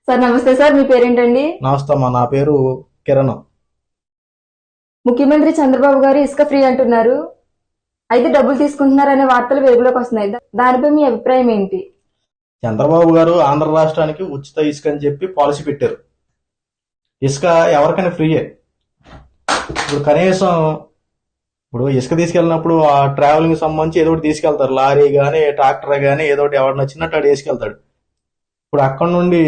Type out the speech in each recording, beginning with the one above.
Sir నమస్తే sir, మీ పేరేంటండి? నమస్తే అమ్మా, నా పేరు కిరణ్. ముఖ్యమంత్రి చంద్రబాబు గారు ఇసుక ఫ్రీ అంటున్నారు, అయితే డబ్బులు తీసుకుంటున్నారనే వార్తలు వెలుగులోకి వస్తున్నాయి. దానిపై మీ అభిప్రాయం ఏంటి? చంద్రబాబు గారు ఆంధ్ర రాష్ట్రానికి ఉచిత ఇసుక అని చెప్పి పాలసీ పెట్టారు. ఇసుక ఎవరికైనా ఫ్రీయే. ఇప్పుడు కనీసం ఇసుక తీసుకెళ్ళినప్పుడు ఆ ట్రావెలింగ్ సంబంధించి ఏదో ఒకటి తీసుకెళ్తారు, లారీ కానీ ట్రాక్టర్ కానీ ఏదో ఒకటి ఎవరు నచ్చినట్టు అటు వేసుకెళ్తాడు. ఇప్పుడు అక్కడ నుండి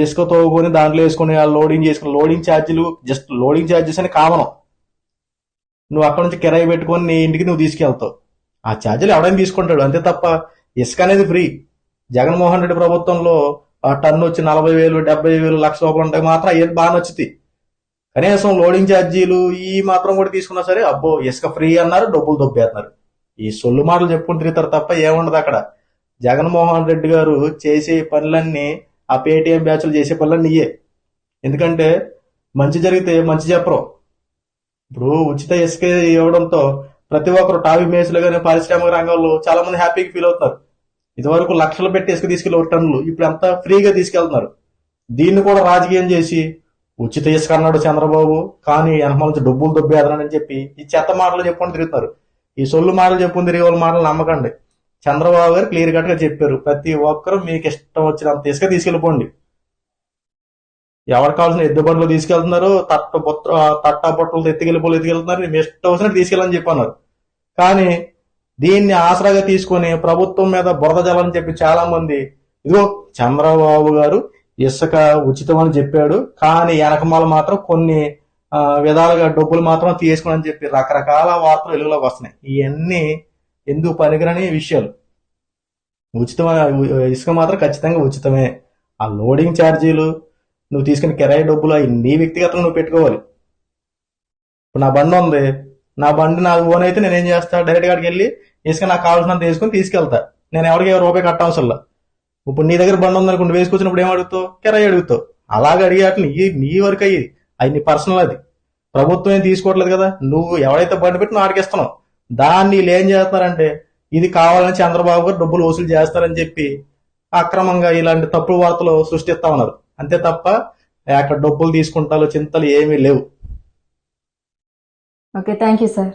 ఇసుక తోగుకొని దాంట్లో వేసుకుని లోడింగ్ చేసుకుని లోడింగ్ ఛార్జీలు, జస్ట్ లోడింగ్ ఛార్జెస్ అని కామన్. నువ్వు అక్కడ నుంచి కిరాయి పెట్టుకొని నీ ఇంటికి నువ్వు తీసుకెళ్తావు, ఆ ఛార్జీలు ఎవడైనా తీసుకుంటాడు, అంతే తప్ప ఇసుక అనేది ఫ్రీ. జగన్మోహన్ రెడ్డి ప్రభుత్వంలో ఆ టన్ను వచ్చి 40,000, 70,000, ₹1,00,000 ఉంటాయి మాత్రం అయ్యేది బాగా నచ్చుతాయి. కనీసం లోడింగ్ ఛార్జీలు ఈ మాత్రం కూడా తీసుకున్నా సరే అబ్బో ఇసుక ఫ్రీ అన్నారు, డబ్బులు దొబ్బేస్తున్నారు. ఈ సొల్లు మాటలు చెప్పుకుని తిరుగుతారు తప్ప ఏముండదు అక్కడ. జగన్మోహన్ రెడ్డి గారు చేసే పనులన్నీ ఆ పేటీఎం బ్యాచ్లు చేసే పనులన్నీ ఇయ్యే. ఎందుకంటే మంచి జరిగితే మంచి చెప్పరు. ఇప్పుడు ఉచిత ఇసుక ఇవ్వడంతో ప్రతి ఒక్కరు టావీ మేసులు కానీ పారిశ్రామిక రంగంలో చాలా మంది హ్యాపీగా ఫీల్ అవుతున్నారు. ఇదివరకు లక్షలు పెట్టి ఇసుక తీసుకెళ్లి 1 టన్నులు ఇప్పుడు అంతా ఫ్రీగా తీసుకెళ్తున్నారు. దీన్ని కూడా రాజకీయం చేసి ఉచిత ఇసుక అన్నాడు చంద్రబాబు, కానీ వెనక నుంచి డబ్బులు దొబ్బేదనని చెప్పి ఈ చెత్త మాటలు చెప్పుకొని తిరుగుతున్నారు. ఈ సొల్లు మాటలు చెప్పుకుని తిరిగే వాళ్ళ మాటలు నమ్మకండి. చంద్రబాబు గారు క్లియర్ కట్ గా చెప్పారు, ప్రతి ఒక్కరు మీకు ఇష్టం వచ్చినంత ఇసుక తీసుకెళ్ళిపోండి. ఎవరు కావాల్సిన ఎద్దు బండ్లు తీసుకెళ్తున్నారు, తట్ట బొట్టలు ఎత్తుకెళ్ళిపోతున్నారు, మీ ఇష్టం వచ్చినట్టు తీసుకెళ్ళని చెప్పన్నారు. కానీ దీన్ని ఆసరాగా తీసుకొని ప్రభుత్వం మీద బురద జలని చెప్పి చాలా మంది, ఇదిగో చంద్రబాబు గారు ఇసుక ఉచితం అని చెప్పాడు, కానీ వెనకమాల మాత్రం కొన్ని విధాలుగా డబ్బులు మాత్రం తీసుకుని చెప్పి రకరకాల వార్తలు వెలుగులోకి వస్తున్నాయి. ఇవన్నీ ఎందుకు పనికిరని విషయాలు. ఇసుక మాత్రం ఖచ్చితంగా ఉచితమే. ఆ లోడింగ్ ఛార్జీలు, నువ్వు తీసుకుని కిరాయి డబ్బులు అవి నీ వ్యక్తిగతంగా నువ్వు పెట్టుకోవాలి. ఇప్పుడు నా బండి ఉంది, నా బండి నాకు ఓన్ అయితే నేనేం చేస్తా, డైరెక్ట్ గాడికి వెళ్ళి ఇసుక నాకు కావాల్సినంత వేసుకుని తీసుకెళ్తా. నేను ఎవరికి రూపాయి కట్టవసరం. ఇప్పుడు నీ దగ్గర బండి ఉందనుకుంటే వేసుకొచ్చినప్పుడు ఏం అడుగుతావు, కిరాయి అడుగుతావు. అలాగే అడిగేట్లు నీ వరకు అయ్యి అది నీ పర్సనల్. అది ప్రభుత్వం ఏం తీసుకోవట్లేదు కదా. నువ్వు ఎవరైతే బండి పెట్టి నువ్వు ఆడికిస్తున్నావు, దాన్ని వీళ్ళు ఏం చేస్తున్నారంటే ఇది కావాలని చంద్రబాబు గారు డబ్బులు వసూలు చేస్తారని చెప్పి అక్రమంగా ఇలాంటి తప్పుడు వార్తలు సృష్టిస్తా ఉన్నారు. అంతే తప్ప అక్కడ డబ్బులు తీసుకుంటారు చింతలు ఏమీ లేవు. Okay, thank you sir.